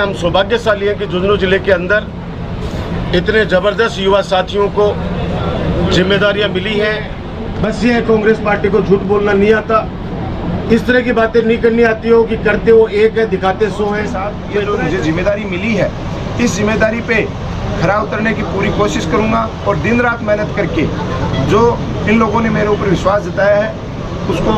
हम सौभाग्यशाली हैं कि झुंझुनू जिले के अंदर इतने ज़बरदस्त युवा साथियों को जिम्मेदारियां मिली हैं। बस ये है, कांग्रेस पार्टी को झूठ बोलना नहीं आता, इस तरह की बातें नहीं करनी आती हो कि करते हो एक है दिखाते 100 हैं। साथ ये जो मुझे जिम्मेदारी मिली है, इस जिम्मेदारी पे खरा उतरने की पूरी कोशिश करूंगा और दिन रात मेहनत करके जो इन लोगों ने मेरे ऊपर विश्वास जताया है उसको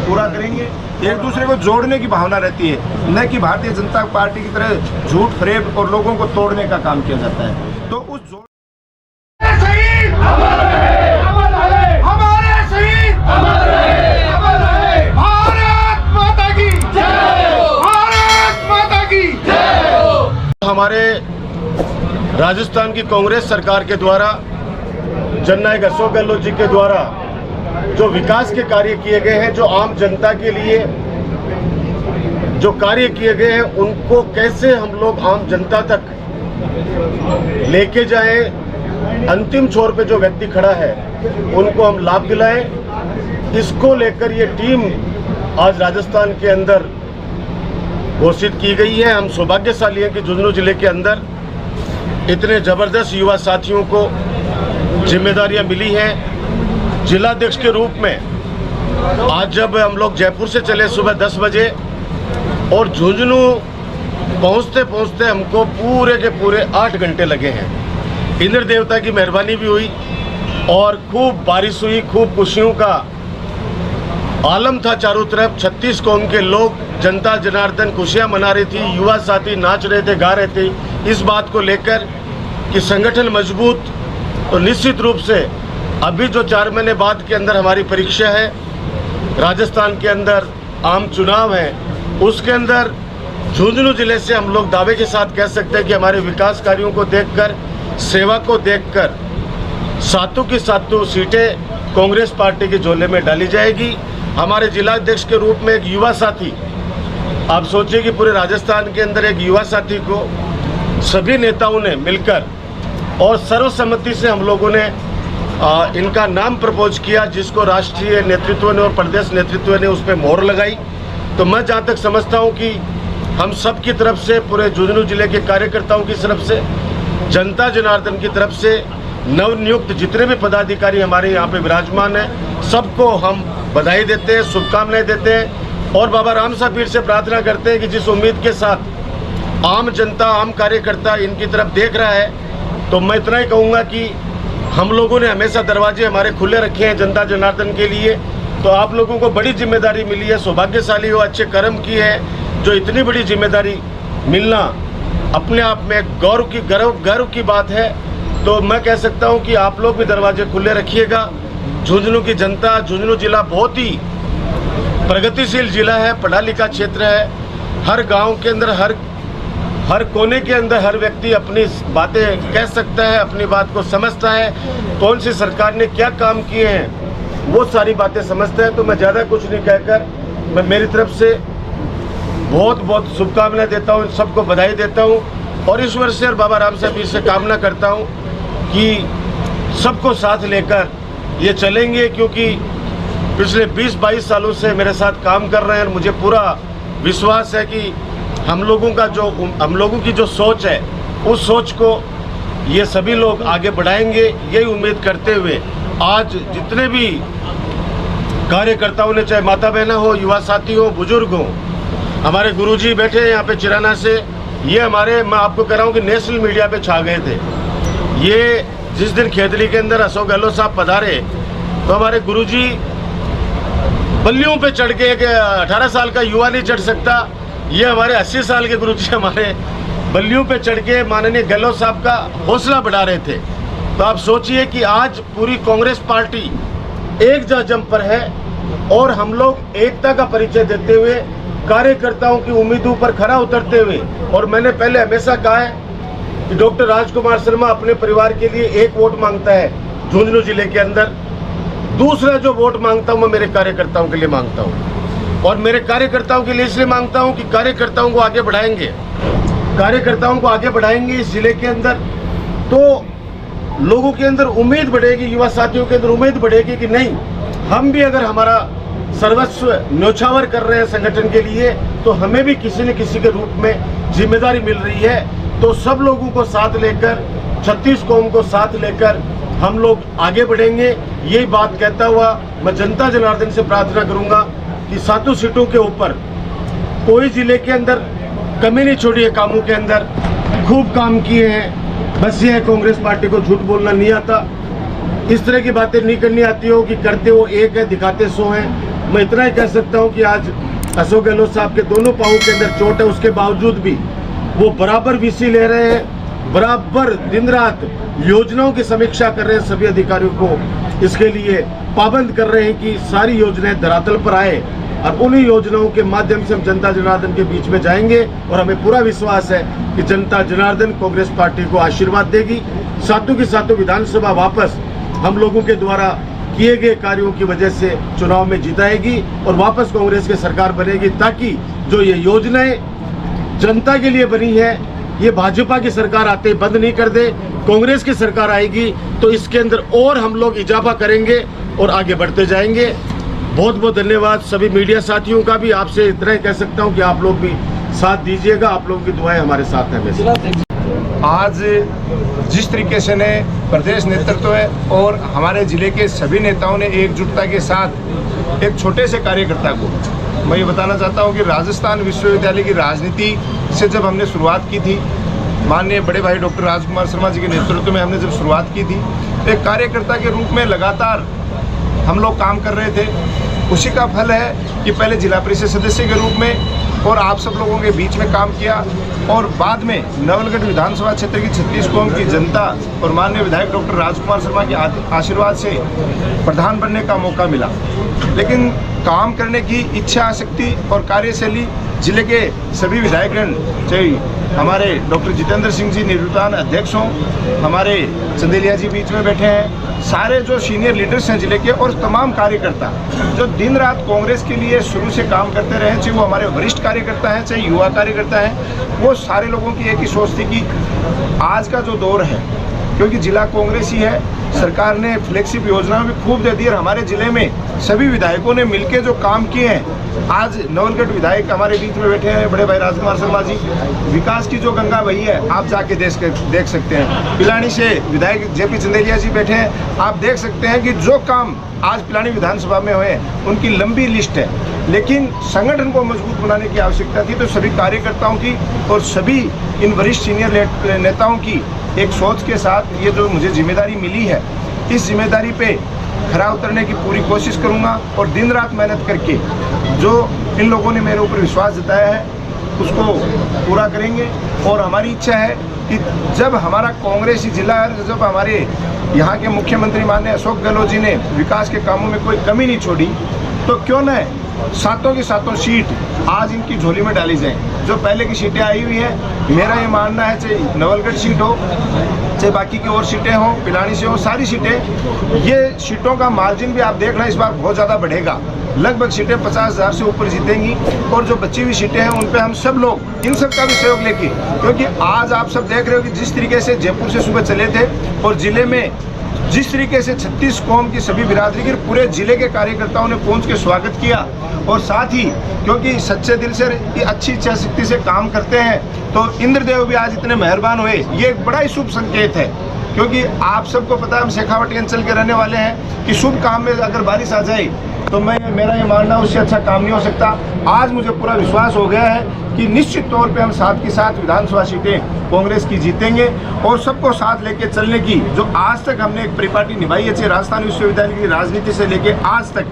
पूरा करेंगे। एक दूसरे को जोड़ने की भावना रहती है, न कि भारतीय जनता पार्टी की तरह झूठ फरेब और लोगों को तोड़ने का काम किया जाता है। तो उस जोड़ हमारे राजस्थान की कांग्रेस सरकार के द्वारा जननायक अशोक गहलोत जी के द्वारा जो विकास के कार्य किए गए हैं, जो आम जनता के लिए जो कार्य किए गए हैं, उनको कैसे हम लोग आम जनता तक लेके जाएं, अंतिम छोर पे जो व्यक्ति खड़ा है उनको हम लाभ दिलाएं, इसको लेकर ये टीम आज राजस्थान के अंदर घोषित की गई है। हम सौभाग्यशाली हैं कि झुंझुनू जिले के अंदर इतने ज़बरदस्त युवा साथियों को जिम्मेदारियां मिली हैं। जिलाध्यक्ष के रूप में आज जब हम लोग जयपुर से चले सुबह 10 बजे और झुंझुनू पहुंचते पहुंचते हमको पूरे के पूरे 8 घंटे लगे हैं। इंद्र देवता की मेहरबानी भी हुई और खूब बारिश हुई, खूब खुशियों का आलम था चारों तरफ। 36 कौम के लोग, जनता जनार्दन खुशियां मना रही थी, युवा साथी नाच रहे थे, गा रहे थे, इस बात को लेकर कि संगठन मजबूत। तो निश्चित रूप से अभी जो 4 महीने बाद के अंदर हमारी परीक्षा है, राजस्थान के अंदर आम चुनाव है, उसके अंदर झुंझुनू जिले से हम लोग दावे के साथ कह सकते हैं कि हमारे विकास कार्यों को देखकर, सेवा को देखकर सातों की सातों सीटें कांग्रेस पार्टी के झोले में डाली जाएगी। हमारे जिलाध्यक्ष के रूप में एक युवा साथी, आप सोचिए कि पूरे राजस्थान के अंदर एक युवा साथी को सभी नेताओं ने मिलकर और सर्वसम्मति से हम लोगों ने इनका नाम प्रपोज किया, जिसको राष्ट्रीय नेतृत्व ने और प्रदेश नेतृत्व ने उस पर मोहर लगाई। तो मैं जहाँ तक समझता हूँ कि हम सब की तरफ से, पूरे झुंझुनू जिले के कार्यकर्ताओं की तरफ से, जनता जनार्दन की तरफ से, नवनियुक्त जितने भी पदाधिकारी हमारे यहाँ पे विराजमान हैं, सबको हम बधाई देते हैं, शुभकामनाएं देते हैं और बाबा राम साहब पीर से प्रार्थना करते हैं कि जिस उम्मीद के साथ आम जनता, आम कार्यकर्ता इनकी तरफ देख रहा है, तो मैं इतना ही कहूँगा कि हम लोगों ने हमेशा दरवाजे हमारे खुले रखे हैं जनता जनार्दन के लिए। तो आप लोगों को बड़ी जिम्मेदारी मिली है, सौभाग्यशाली हो, अच्छे कर्म किए हैं। जो इतनी बड़ी जिम्मेदारी मिलना अपने आप में गर्व की बात है। तो मैं कह सकता हूं कि आप लोग भी दरवाजे खुले रखिएगा। झुंझुनू की जनता, झुंझुनू जिला बहुत ही प्रगतिशील जिला है, पढ़ा लिखा क्षेत्र है। हर गांव के अंदर, हर कोने के अंदर हर व्यक्ति अपनी बातें कह सकता है, अपनी बात को समझता है, कौन सी सरकार ने क्या काम किए हैं वो सारी बातें समझते हैं। तो मैं ज़्यादा कुछ नहीं कहकर मैं मेरी तरफ से बहुत बहुत शुभकामनाएं देता हूँ, सबको बधाई देता हूँ और ईश्वर से और बाबा राम साहब से कामना करता हूँ कि सबको साथ लेकर ये चलेंगे, क्योंकि पिछले 20-22 सालों से मेरे साथ काम कर रहे हैं और मुझे पूरा विश्वास है कि हम लोगों की जो सोच है, उस सोच को ये सभी लोग आगे बढ़ाएंगे। यही उम्मीद करते हुए आज जितने भी कार्यकर्ताओं ने, चाहे माता बहना हो, युवा साथी हो, बुजुर्ग हो, हमारे गुरुजी बैठे हैं यहाँ पे चिराना से, ये हमारे, मैं आपको कह रहा हूँ कि नेशनल मीडिया पे छा गए थे। ये जिस दिन खेतली के अंदर अशोक गहलोत साहब पधारे तो हमारे गुरुजी बल्लियों पे चढ़ के, 18 साल का युवा नहीं चढ़ सकता, ये हमारे 80 साल के गुरुजी हमारे बल्लियों पे चढ़ के माननीय गहलोत साहब का हौसला बढ़ा रहे थे। तो आप सोचिए कि आज पूरी कांग्रेस पार्टी एक जंप पर है और हम लोग एकता का परिचय देते हुए, कार्यकर्ताओं की उम्मीदों पर खरा उतरते हुए, और मैंने पहले हमेशा कहा है कि डॉक्टर राजकुमार शर्मा अपने परिवार के लिए 1 वोट मांगता है झुंझुनू जिले के अंदर, दूसरा जो वोट मांगता हूँ मैं मेरे कार्यकर्ताओं के लिए मांगता हूँ और मेरे कार्यकर्ताओं के लिए इसलिए मांगता हूँ कि कार्यकर्ताओं को आगे बढ़ाएंगे इस जिले के अंदर, तो लोगों के अंदर उम्मीद बढ़ेगी, युवा साथियों के अंदर उम्मीद बढ़ेगी कि नहीं, हम भी अगर हमारा सर्वस्व न्योछावर कर रहे हैं संगठन के लिए, तो हमें भी किसी न किसी के रूप में जिम्मेदारी मिल रही है। तो सब लोगों को साथ लेकर, 36 कौम को साथ लेकर हम लोग आगे बढ़ेंगे। यही बात कहता हुआ मैं जनता जनार्दन से प्रार्थना करूंगा कि 7 सीटों के ऊपर कोई जिले के अंदर कमी नहीं छोड़ी है, कामों के अंदर खूब काम किए हैं। बस ये है, कांग्रेस पार्टी को झूठ बोलना नहीं आता, इस तरह की बातें नहीं करनी आती हो कि करते वो एक है दिखाते 100 हैं। मैं इतना ही कह सकता हूं कि आज अशोक गहलोत साहब के दोनों पाँवों के अंदर चोट है, उसके बावजूद भी वो बराबर वीसी ले रहे हैं, बराबर दिन रात योजनाओं की समीक्षा कर रहे हैं, सभी अधिकारियों को इसके लिए पाबंद कर रहे हैं कि सारी योजनाएं धरातल पर आए, और उन्हीं योजनाओं के माध्यम से हम जनता जनार्दन के बीच में जाएंगे। और हमें पूरा विश्वास है कि जनता जनार्दन कांग्रेस पार्टी को आशीर्वाद देगी। सातों की सातों विधानसभा वापस हम लोगों के द्वारा किए गए कार्यों की वजह से चुनाव में जिताएगी और वापस कांग्रेस की सरकार बनेगी, ताकि जो ये योजनाएं जनता के लिए बनी है ये भाजपा की सरकार आते ही बंद नहीं कर दे। कांग्रेस की सरकार आएगी तो इसके अंदर और हम लोग इजाफा करेंगे और आगे बढ़ते जाएंगे। बहुत बहुत धन्यवाद सभी मीडिया साथियों का भी। आपसे इतना ही कह सकता हूं कि आप लोग भी साथ दीजिएगा, आप लोगों की दुआएं हमारे साथ हैं हमेशा। आज जिस तरीके से ने प्रदेश नेतृत्व है और हमारे जिले के सभी नेताओं ने एकजुटता के साथ एक छोटे से कार्यकर्ता को, मैं ये बताना चाहता हूँ कि राजस्थान विश्वविद्यालय की राजनीति से जब हमने शुरुआत की थी, माननीय बड़े भाई डॉक्टर राजकुमार शर्मा जी के नेतृत्व में हमने जब शुरुआत की थी, एक कार्यकर्ता के रूप में लगातार हम लोग काम कर रहे थे। उसी का फल है कि पहले जिला परिषद सदस्य के रूप में और आप सब लोगों के बीच में काम किया, और बाद में नवलगढ़ विधानसभा क्षेत्र की 36 कौम की जनता और माननीय विधायक डॉक्टर राजकुमार शर्मा के आशीर्वाद से प्रधान बनने का मौका मिला। लेकिन काम करने की इच्छा, आसक्ति और कार्यशैली जिले के सभी विधायकगण, चाहे हमारे डॉक्टर जितेंद्र सिंह जी निवृत्तान अध्यक्ष हों, हमारे चंदेलिया जी बीच में बैठे हैं, सारे जो सीनियर लीडर्स हैं जिले के, और तमाम कार्यकर्ता जो दिन रात कांग्रेस के लिए शुरू से काम करते रहे, चाहे वो हमारे वरिष्ठ कार्यकर्ता हैं चाहे युवा कार्यकर्ता हैं, वो सारे लोगों की एक ही सोच थी कि आज का जो दौर है, क्योंकि जिला कांग्रेस ही है, सरकार ने फ्लैगशिप योजनाएं भी खूब दे दी और हमारे जिले में सभी विधायकों ने मिलकर जो काम किए हैं। आज नवलगढ़ विधायक हमारे बीच में बैठे हैं बड़े भाई राजकुमार शर्मा जी, विकास की जो गंगा बही है आप जाके देख सकते हैं। पिलानी से विधायक जेपी चंदेलिया जी बैठे हैं, आप देख सकते हैं कि जो काम आज पिलानी विधानसभा में हुए उनकी लंबी लिस्ट है। लेकिन संगठन को मजबूत बनाने की आवश्यकता थी, तो सभी कार्यकर्ताओं की और सभी इन वरिष्ठ सीनियर नेताओं की एक सोच के साथ ये जो मुझे जिम्मेदारी मिली है, इस जिम्मेदारी पे खरा उतरने की पूरी कोशिश करूंगा और दिन रात मेहनत करके जो इन लोगों ने मेरे ऊपर विश्वास जताया है उसको पूरा करेंगे। और हमारी इच्छा है कि जब हमारा कांग्रेसी जिला है, जब हमारे यहाँ के मुख्यमंत्री माननीय अशोक गहलोत जी ने विकास के कामों में कोई कमी नहीं छोड़ी, तो क्यों न सातों की सातों सीट आज इनकी झोली में डाली जाए। जो पहले की सीटें आई हुई है, मेरा ये मानना है, चाहे नवलगढ़ सीट हो चाहे बाकी की और सीटें हों, पिलानी से हो, सारी सीटें, ये सीटों का मार्जिन भी आप देख रहे हैं इस बार बहुत ज़्यादा बढ़ेगा। लगभग सीटें 50,000 से ऊपर जीतेंगी, और जो बची हुई सीटें हैं उन पे हम सब लोग, इन सब का भी सहयोग लेके, क्योंकि आज आप सब देख रहे हो कि जिस तरीके से जयपुर से सुबह चले थे और जिले में जिस तरीके से 36 कौम की सभी बिरादरी के पूरे जिले के कार्यकर्ताओं ने पहुंच के स्वागत किया, और साथ ही क्योंकि सच्चे दिल से अच्छी इच्छा शक्ति से काम करते हैं, तो इंद्रदेव भी आज इतने मेहरबान हुए, ये एक बड़ा ही शुभ संकेत है। क्योंकि आप सबको पता है हम शेखावटी अंचल के रहने वाले हैं कि शुभ काम में अगर बारिश आ जाए तो मेरा ये मानना उससे अच्छा काम नहीं हो सकता। आज मुझे पूरा विश्वास हो गया है कि निश्चित तौर पे हम साथ के साथ विधानसभा सीटें कांग्रेस की जीतेंगे, और सबको साथ लेके चलने की जो आज तक हमने एक परिपाटी निभाई है, चाहे राजस्थान विश्वविद्यालय की राजनीति से लेके आज तक,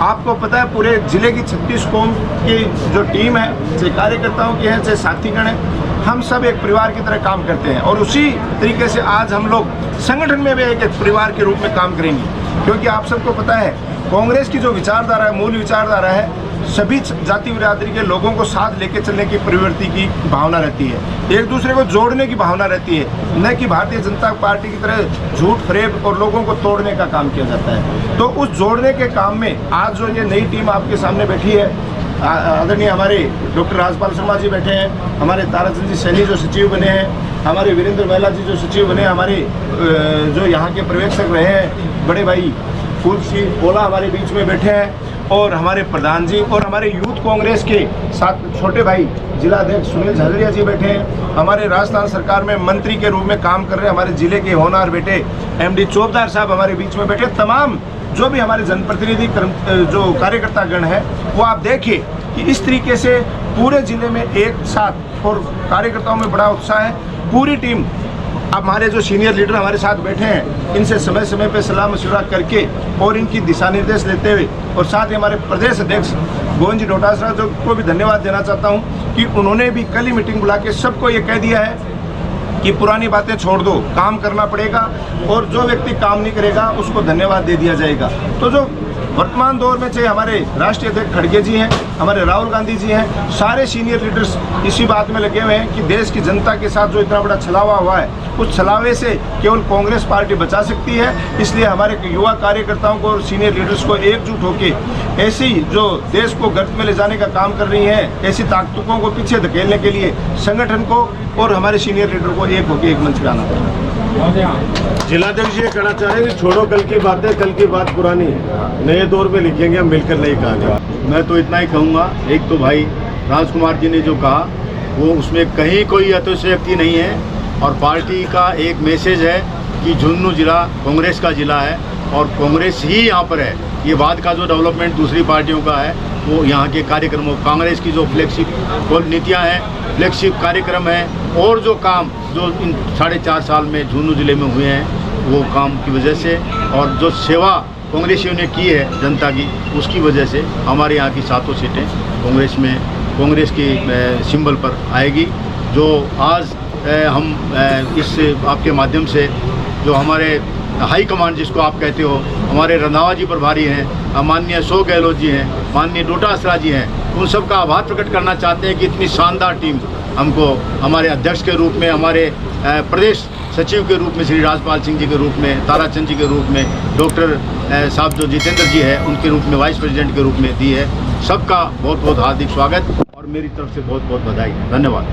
आपको पता है पूरे जिले की 36 कौम की जो टीम है, चाहे कार्यकर्ताओं की है चाहे साथीगण है, हम सब एक परिवार की तरह काम करते हैं, और उसी तरीके से आज हम लोग संगठन में भी एक परिवार के रूप में काम करेंगे। क्योंकि आप सबको पता है कांग्रेस की जो विचारधारा है, मूल विचारधारा है, सभी जाति बिरादरी के लोगों को साथ लेके चलने की प्रवृत्ति की भावना रहती है, एक दूसरे को जोड़ने की भावना रहती है, न कि भारतीय जनता पार्टी की तरह झूठ फरेब और लोगों को तोड़ने का काम किया जाता है। तो उस जोड़ने के काम में आज जो ये नई टीम आपके सामने बैठी है, आदरणीय हमारे डॉक्टर राजपाल शर्मा जी बैठे हैं, हमारे ताराचंद जी सैनी जो सचिव बने हैं, हमारे वीरेंद्र महिला जी जो सचिव बने, हमारे जो यहाँ के पर्यवेक्षक रहे हैं बड़े भाई फूल सिंह ओला हमारे बीच में बैठे हैं, और हमारे प्रधान जी और हमारे यूथ कांग्रेस के साथ छोटे भाई जिला अध्यक्ष सुनील झालरिया जी बैठे हैं। हमारे राजस्थान सरकार में मंत्री के रूप में काम कर रहे हमारे जिले के होनहार बेटे MD चौबदार साहब हमारे बीच में बैठे। तमाम जो भी हमारे जनप्रतिनिधि जो कार्यकर्ता गण है वो आप देखिए कि इस तरीके से पूरे जिले में एक साथ और कार्यकर्ताओं में बड़ा उत्साह है। पूरी टीम अब हमारे जो सीनियर लीडर हमारे साथ बैठे हैं इनसे समय समय पे सलाह मशवरा करके और इनकी दिशा निर्देश लेते हुए और साथ ही हमारे प्रदेश अध्यक्ष गोविंद जी डोटासरा जो को भी धन्यवाद देना चाहता हूं कि उन्होंने भी कल ही मीटिंग बुला के सबको ये कह दिया है कि पुरानी बातें छोड़ दो, काम करना पड़ेगा और जो व्यक्ति काम नहीं करेगा उसको धन्यवाद दे दिया जाएगा। तो जो वर्तमान दौर में चाहे हमारे राष्ट्रीय अध्यक्ष खड़गे जी हैं, हमारे राहुल गांधी जी हैं, सारे सीनियर लीडर्स इसी बात में लगे हुए हैं कि देश की जनता के साथ जो इतना बड़ा छलावा हुआ है उस छलावे से केवल कांग्रेस पार्टी बचा सकती है। इसलिए हमारे युवा कार्यकर्ताओं को और सीनियर लीडर्स को एकजुट होकर ऐसी जो देश को गर्त में ले जाने का काम कर रही हैं ऐसी ताकतों को पीछे धकेलने के लिए संगठन को और हमारे सीनियर लीडर को एक होकर एक मंच पर आना पड़ेगा। जिलाध्यक्ष ये कहना चाह रहे हैं कि छोड़ो कल की बातें, कल की बात पुरानी, नए दौर में लिखेंगे हम मिलकर नई कहानी। मैं तो इतना ही कहूँगा, एक तो भाई राजकुमार जी ने जो कहा वो उसमें कहीं कोई अतिशयोक्ति नहीं है और पार्टी का एक मैसेज है कि झुंझुनू जिला कांग्रेस का जिला है और कांग्रेस ही यहाँ पर है। ये बाद का जो डेवलपमेंट दूसरी पार्टियों का है वो यहाँ के कार्यक्रमों, कांग्रेस की जो फ्लैगशिप नीतियाँ हैं, फ्लैगशिप कार्यक्रम हैं और जो काम जो इन 4.5 साल में झुंझुनू जिले में हुए हैं वो काम की वजह से और जो सेवा कांग्रेसियों ने की है जनता की उसकी वजह से हमारे यहाँ की 7 सीटें कांग्रेस की सिंबल पर आएगी। जो आज हम इस आपके माध्यम से जो हमारे हाई कमांड जिसको आप कहते हो, हमारे रंधावा जी प्रभारी हैं, माननीय अशोक गहलोत जी हैं, माननीय डोटासरा जी हैं, उन सब का आभार प्रकट करना चाहते हैं कि इतनी शानदार टीम हमको हमारे अध्यक्ष के रूप में, हमारे प्रदेश सचिव के रूप में श्री राजपाल सिंह जी के रूप में, ताराचंद जी के रूप में, डॉक्टर साहब जो जितेंद्र जी है उनके रूप में वाइस प्रेसिडेंट के रूप में दी है। सबका बहुत बहुत हार्दिक स्वागत और मेरी तरफ से बहुत बहुत बधाई। धन्यवाद।